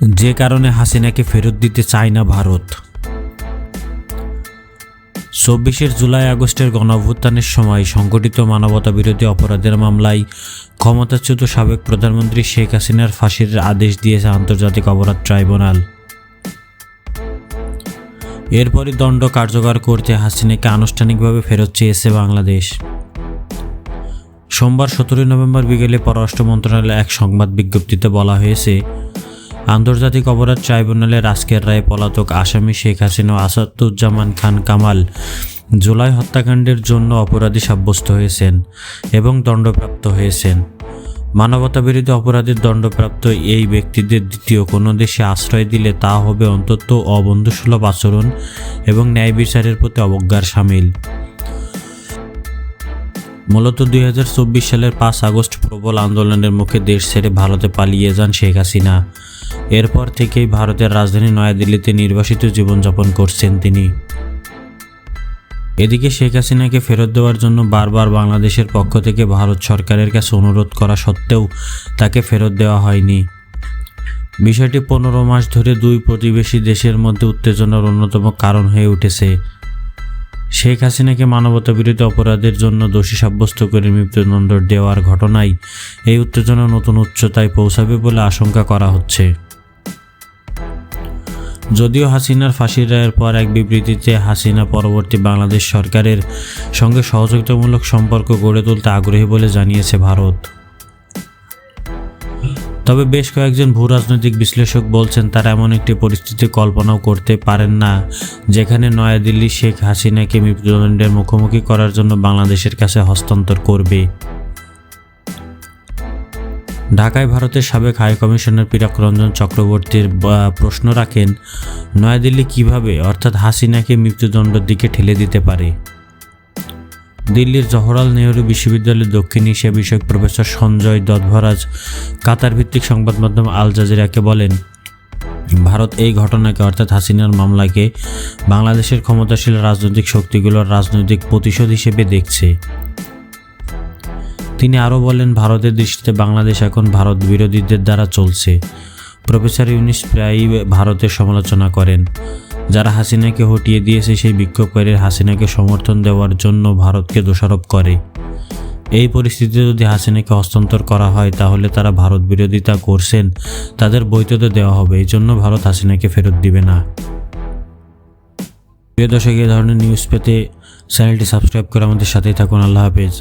যে কারণে হাসিনাকে ফেরত দিতে চায় না ভারত। ২৪ জুলাই আগস্টের গণঅভ্যুত্থানের সময় সংগঠিত মানবতাবিরোধী অপরাধের মামলায় ক্ষমতাচ্যুত সাবেক প্রধানমন্ত্রী শেখ হাসিনার ফাঁসির আদেশ দিয়েছে আন্তর্জাতিক অপরাধ ট্রাইব্যুনাল। এরপরই দণ্ড কার্যকর করতে হাসিনাকে আনুষ্ঠানিকভাবে ফেরত চেয়েছে বাংলাদেশ। সোমবার ১৭ নভেম্বর বিকেলে পররাষ্ট্র মন্ত্রণালয়ের এক সংবাদ বিজ্ঞপ্তিতে বলা হয়েছে, আন্তর্জাতিক অপরাধ ট্রাইব্যুনালের আজকের রায়ে পলাতক আসামি শেখ হাসিনা ও আসাদুজ্জামান খান কামাল জুলাই হত্যাকাণ্ডের জন্য অপরাধী সাব্যস্ত হয়েছেন এবং দণ্ডপ্রাপ্ত হয়েছেন। মানবতাবিরোধী অপরাধের দণ্ডপ্রাপ্ত এই ব্যক্তিদের দ্বিতীয় কোনো দেশে আশ্রয় দিলে তা হবে অন্তত অবন্ধুসুলভ আচরণ এবং ন্যায় বিচারের প্রতি অবজ্ঞার শামিল। মূলত ২০২৪ সালের ৫ আগস্ট প্রবল আন্দোলনের মুখে দেশ ছেড়ে ভারতে পালিয়ে যান শেখ হাসিনা। এরপর থেকেই ভারতের রাজধানী নয়াদিল্লিতে নির্বাসিত জীবনযাপন করছেন তিনি। এদিকে শেখ হাসিনাকে ফেরত দেওয়ার জন্য বারবার বাংলাদেশের পক্ষ থেকে ভারত সরকারের কাছে অনুরোধ করা সত্ত্বেও তাকে ফেরত দেওয়া হয়নি। বিষয়টি ১৫ মাস ধরে দুই প্রতিবেশী দেশের মধ্যে উত্তেজনার অন্যতম কারণ হয়ে উঠেছে। শেখ হাসিনাকে মানবতাবিরোধী অপরাধের জন্য দোষী সাব্যস্ত করে মৃত্যুদণ্ড দেওয়ার ঘটনায় এই উত্তেজনা নতুন উচ্চতায় পৌঁছাবে বলে আশঙ্কা করা হচ্ছে। যদিও হাসিনার ফাঁসির রায়ের পর এক বিবৃতিতে হাসিনা পরবর্তী বাংলাদেশ সরকারের সঙ্গে সহযোগিতামূলক সম্পর্ক গড়ে তুলতে আগ্রহী বলে জানিয়েছে ভারত। তবে বেশ কয়েকজন ভূরাজনৈতিক বিশ্লেষক বলছেন তারা এমন একটি পরিস্থিতি কল্পনাও করতে পারেন না যেখানে নয়াদিল্লি শেখ হাসিনাকে মৃত্যুদণ্ডের মুখোমুখি করার জন্য বাংলাদেশের কাছে হস্তান্তর করবে। ঢাকায় ভারতের সাবেক হাইকমিশনার পিনাক রঞ্জন চক্রবর্তীর প্রশ্ন রাখেন, নয়াদিল্লি কিভাবে অর্থাৎ হাসিনাকে মৃত্যুদণ্ডের দিকে ঠেলে দিতে পারে। দিল্লির জওহরলাল নেহরু বিশ্ববিদ্যালয়ের দক্ষিণ এশিয়া বিষয়ক প্রফেসর সঞ্জয় দত্তভরাজ কাতার ভিত্তিক সংবাদ মাধ্যম আল জাজিরাকে বলেন, ভারত এই ঘটনাকে অর্থাৎ হাসিনার মামলাকে বাংলাদেশের ক্ষমতাশীল রাজনৈতিক শক্তিগুলোর রাজনৈতিক প্রতিশোধ হিসেবে দেখছে। তিনি আরও বলেন, ভারতের দৃষ্টিতে বাংলাদেশ এখন ভারত বিরোধীদের দ্বারা চলছে। প্রফেসর ইউনুস প্রায়ই ভারতের সমালোচনা করেন। যারা হাসিনাকে হটিয়ে দিয়েছে সেই বিক্ষোভকারীর হাসিনাকে সমর্থন দেওয়ার জন্য ভারতকে দোষারোপ করে। এই পরিস্থিতিতে যদি হাসিনাকে হস্তান্তর করা হয় তাহলে তারা ভারত বিরোধিতা করছেন, তাদের বৈধতা দেওয়া হবে। এই জন্য ভারত হাসিনাকে ফেরত দিবে না। প্রিয় দর্শক, এই ধরনের নিউজ পেতে চ্যানেলটি সাবস্ক্রাইব করে আমাদের সাথেই থাকুন। আল্লাহ হাফেজ।